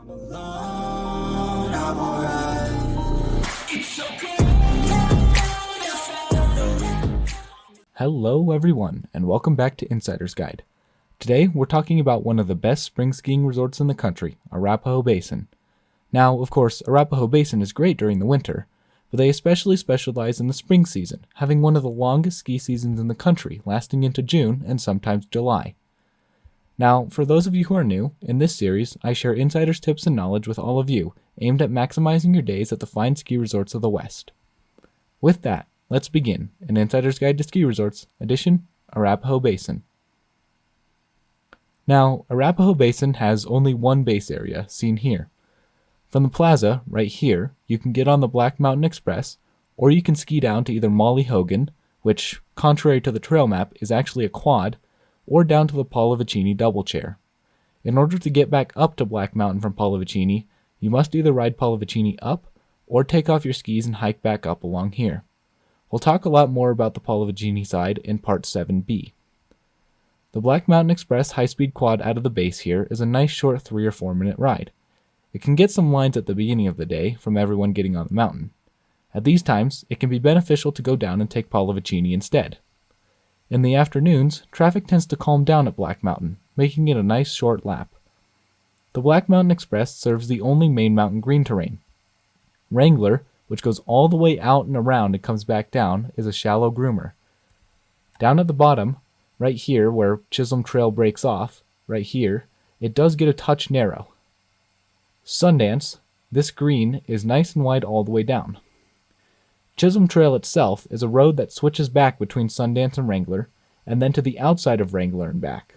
alone, I'm alright. It's okay. Hello everyone, and welcome back to Insider's Guide. Today, we're talking about one of the best spring skiing resorts in the country, Arapahoe Basin. Now, of course, Arapahoe Basin is great during the winter, but they especially specialize in the spring season, having one of the longest ski seasons in the country, lasting into June and sometimes July. Now, for those of you who are new, in this series, I share insider's tips and knowledge with all of you, aimed at maximizing your days at the fine ski resorts of the West. With that, let's begin. An Insider's Guide to Ski Resorts, edition, Arapahoe Basin. Now, Arapahoe Basin has only one base area, seen here. From the plaza, right here, you can get on the Black Mountain Express, or you can ski down to either Molly Hogan, which, contrary to the trail map, is actually a quad, or down to the Pollavicini double chair. In order to get back up to Black Mountain from Pollavicini, you must either ride Pollavicini up, or take off your skis and hike back up along here. We'll talk a lot more about the Pollavicini side in Part 7b. The Black Mountain Express high-speed quad out of the base here is a nice short 3 or 4 minute ride. It can get some lines at the beginning of the day from everyone getting on the mountain. At these times, it can be beneficial to go down and take Pollavicini instead. In the afternoons, traffic tends to calm down at Black Mountain, making it a nice short lap. The Black Mountain Express serves the only main mountain green terrain. Wrangler, which goes all the way out and around and comes back down, is a shallow groomer. Down at the bottom, right here where Chisholm Trail breaks off, right here, it does get a touch narrow. Sundance, this green, is nice and wide all the way down. Chisholm Trail itself is a road that switches back between Sundance and Wrangler, and then to the outside of Wrangler and back.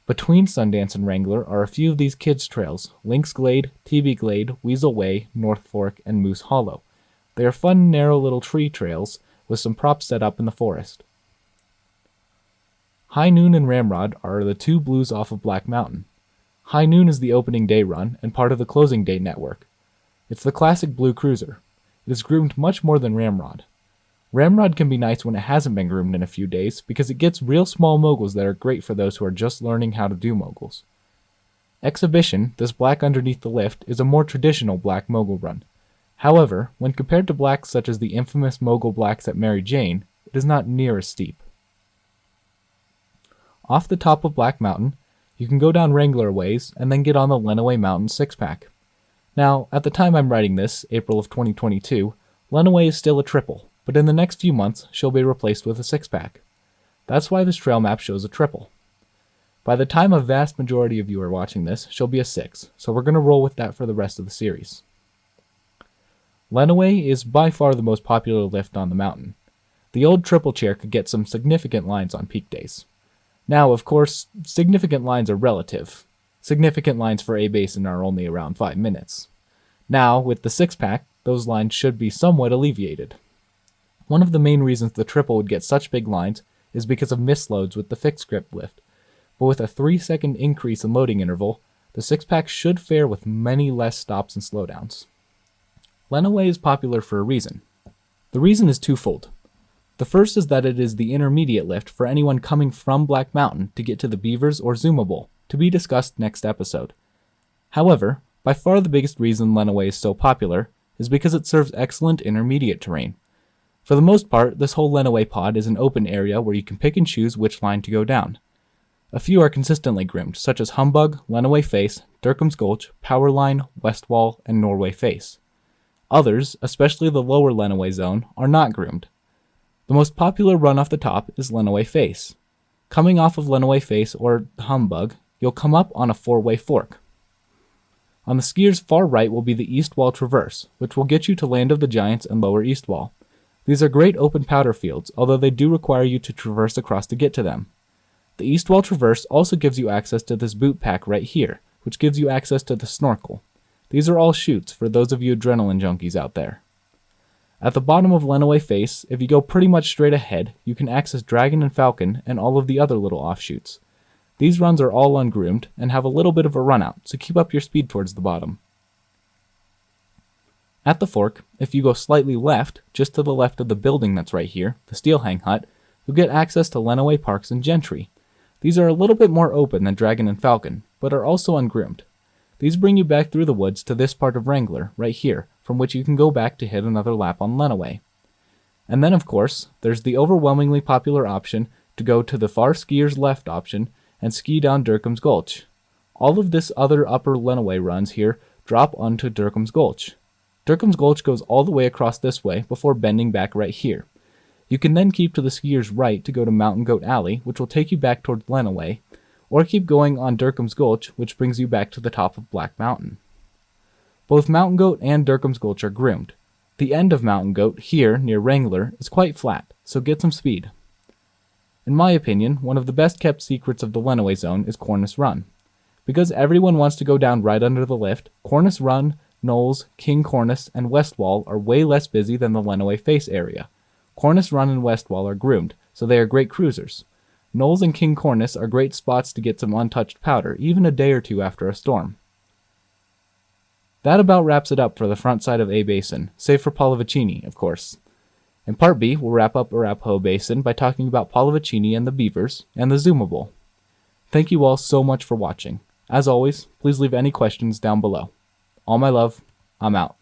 Between Sundance and Wrangler are a few of these kids' trails: Lynx Glade, TB Glade, Weasel Way, North Fork, and Moose Hollow. They are fun, narrow little tree trails with some props set up in the forest. High Noon and Ramrod are the two blues off of Black Mountain. High Noon is the opening day run and part of the closing day network. It's the classic blue cruiser. It is groomed much more than Ramrod. Ramrod can be nice when it hasn't been groomed in a few days because it gets real small moguls that are great for those who are just learning how to do moguls. Exhibition, this black underneath the lift, is a more traditional black mogul run. However, when compared to blacks such as the infamous mogul blacks at Mary Jane, it is not near as steep. Off the top of Black Mountain, you can go down Wrangler a ways and then get on the Lenawee Mountain 6-pack. Now, at the time I'm writing this, April of 2022, Lenawee is still a triple, but in the next few months, she'll be replaced with a 6-pack. That's why this trail map shows a triple. By the time a vast majority of you are watching this, she'll be a 6, so we're going to roll with that for the rest of the series. Lenawee is by far the most popular lift on the mountain. The old triple chair could get some significant lines on peak days. Now, of course, significant lines are relative. Significant lines for a basin are only around 5 minutes. Now, with the 6-pack, those lines should be somewhat alleviated. One of the main reasons the triple would get such big lines is because of misloads with the fixed grip lift, but with a 3-second increase in loading interval, the 6-pack should fare with many less stops and slowdowns. Lenawee is popular for a reason. The reason is twofold. The first is that it is the intermediate lift for anyone coming from Black Mountain to get to the Beavers or Zuma Bowl, to be discussed next episode. However, by far the biggest reason Lenawee is so popular is because it serves excellent intermediate terrain. For the most part, this whole Lenawee pod is an open area where you can pick and choose which line to go down. A few are consistently groomed, such as Humbug, Lenawee Face, Durkam's Gulch, Powerline, West Wall, and Norway Face. Others, especially the lower Lenawee zone, are not groomed. The most popular run off the top is Lenawee Face. Coming off of Lenawee Face or Humbug, you'll come up on a 4-way fork. On the skier's far right will be the East Wall Traverse, which will get you to Land of the Giants and Lower East Wall. These are great open powder fields, although they do require you to traverse across to get to them. The East Wall Traverse also gives you access to this boot pack right here, which gives you access to the snorkel. These are all chutes for those of you adrenaline junkies out there. At the bottom of Lenawee Face, if you go pretty much straight ahead, you can access Dragon and Falcon and all of the other little offshoots. These runs are all ungroomed and have a little bit of a run out, so keep up your speed towards the bottom. At the fork, if you go slightly left, just to the left of the building that's right here, the Steel Hang Hut, you'll get access to Lenawee Parks and Gentry. These are a little bit more open than Dragon and Falcon, but are also ungroomed. These bring you back through the woods to this part of Wrangler, right here, from which you can go back to hit another lap on Lenawee. And then, of course, there's the overwhelmingly popular option to go to the far skier's left option and ski down Durkam's Gulch. All of this other upper Lenawee runs here drop onto Durkam's Gulch. Durkam's Gulch goes all the way across this way before bending back right here. You can then keep to the skier's right to go to Mountain Goat Alley, which will take you back towards Lenawee, or keep going on Durkam's Gulch, which brings you back to the top of Black Mountain. Both Mountain Goat and Durkam's Gulch are groomed. The end of Mountain Goat, here near Wrangler, is quite flat, so get some speed. In my opinion, one of the best kept secrets of the Lenawee zone is Cornice Run. Because everyone wants to go down right under the lift, Cornice Run, Knowles, King Cornice, and Westwall are way less busy than the Lenawee Face area. Cornice Run and Westwall are groomed, so they are great cruisers. Knowles and King Cornice are great spots to get some untouched powder, even a day or two after a storm. That about wraps it up for the front side of A Basin, save for Pallavicini, of course. In Part B, we'll wrap up Arapahoe Basin by talking about Pallavicini and the Beavers, and the Zoomable. Thank you all so much for watching. As always, please leave any questions down below. All my love, I'm out.